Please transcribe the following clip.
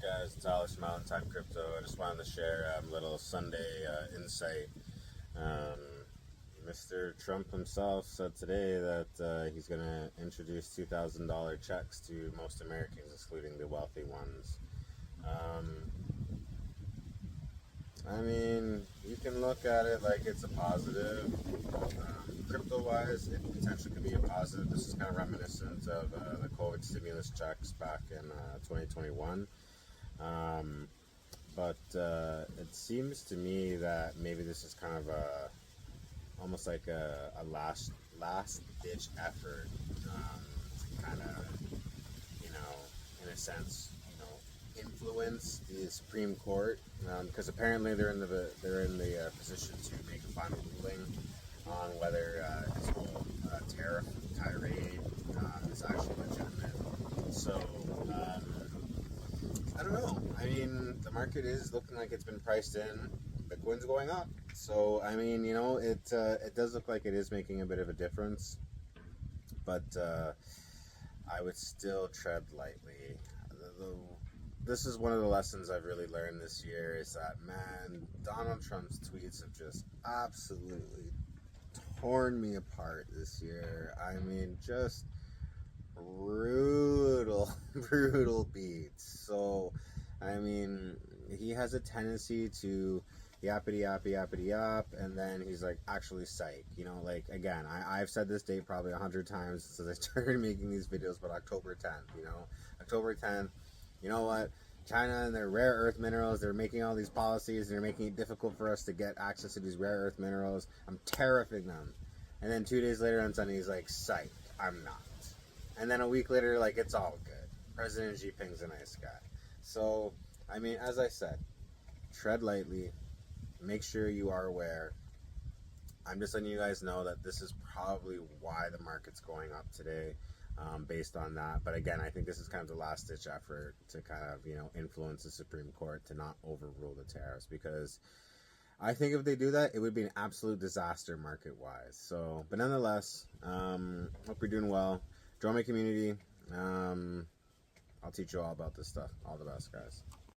guys? It's Alex from Mountain Time Crypto. I just wanted to share a little Sunday insight. Um, Mr. Trump himself said today that he's going to introduce $2,000 checks to most Americans, excluding the wealthy ones. I mean, you can look at it like it's a positive. Crypto-wise, it potentially could be a positive. This is kind of reminiscent of the COVID stimulus checks back in 2021. But it seems to me that maybe this is kind of almost like a last ditch effort to kind of, in a sense, influence the Supreme Court, because apparently they're in the position to make a final ruling on whether his whole tariff tirade is actually legitimate. So I don't know. I mean, the market is looking like it's been priced in. Bitcoin's going up, so I mean, it does look like it is making a bit of a difference, but I would still tread lightly. This is one of the lessons I've really learned this year is that, man, Donald Trump's tweets have just absolutely torn me apart this year. I mean, just brutal, brutal beats. So, I mean, he has a tendency to yappity yappity yappity yap, and then he's like, actually psych. Like, again, I've said this date probably 100 times since I started making these videos, but October 10th, October 10th, you know what? China and their rare earth minerals, they're making all these policies, and they're making it difficult for us to get access to these rare earth minerals. I'm tariffing them. And then 2 days later on Sunday, he's like, psych, I'm not. And then a week later, like, it's all good. President Xi Jinping's a nice guy. So, I mean, as I said, tread lightly. Make sure you are aware. I'm just letting you guys know that this is probably why the market's going up today, based on that. But again, I think this is kind of the last-ditch effort to kind of, influence the Supreme Court to not overrule the tariffs, because I think if they do that, it would be an absolute disaster market-wise. So, but nonetheless, hope you're doing well. Join my community. I'll teach you all about this stuff. All the best, guys.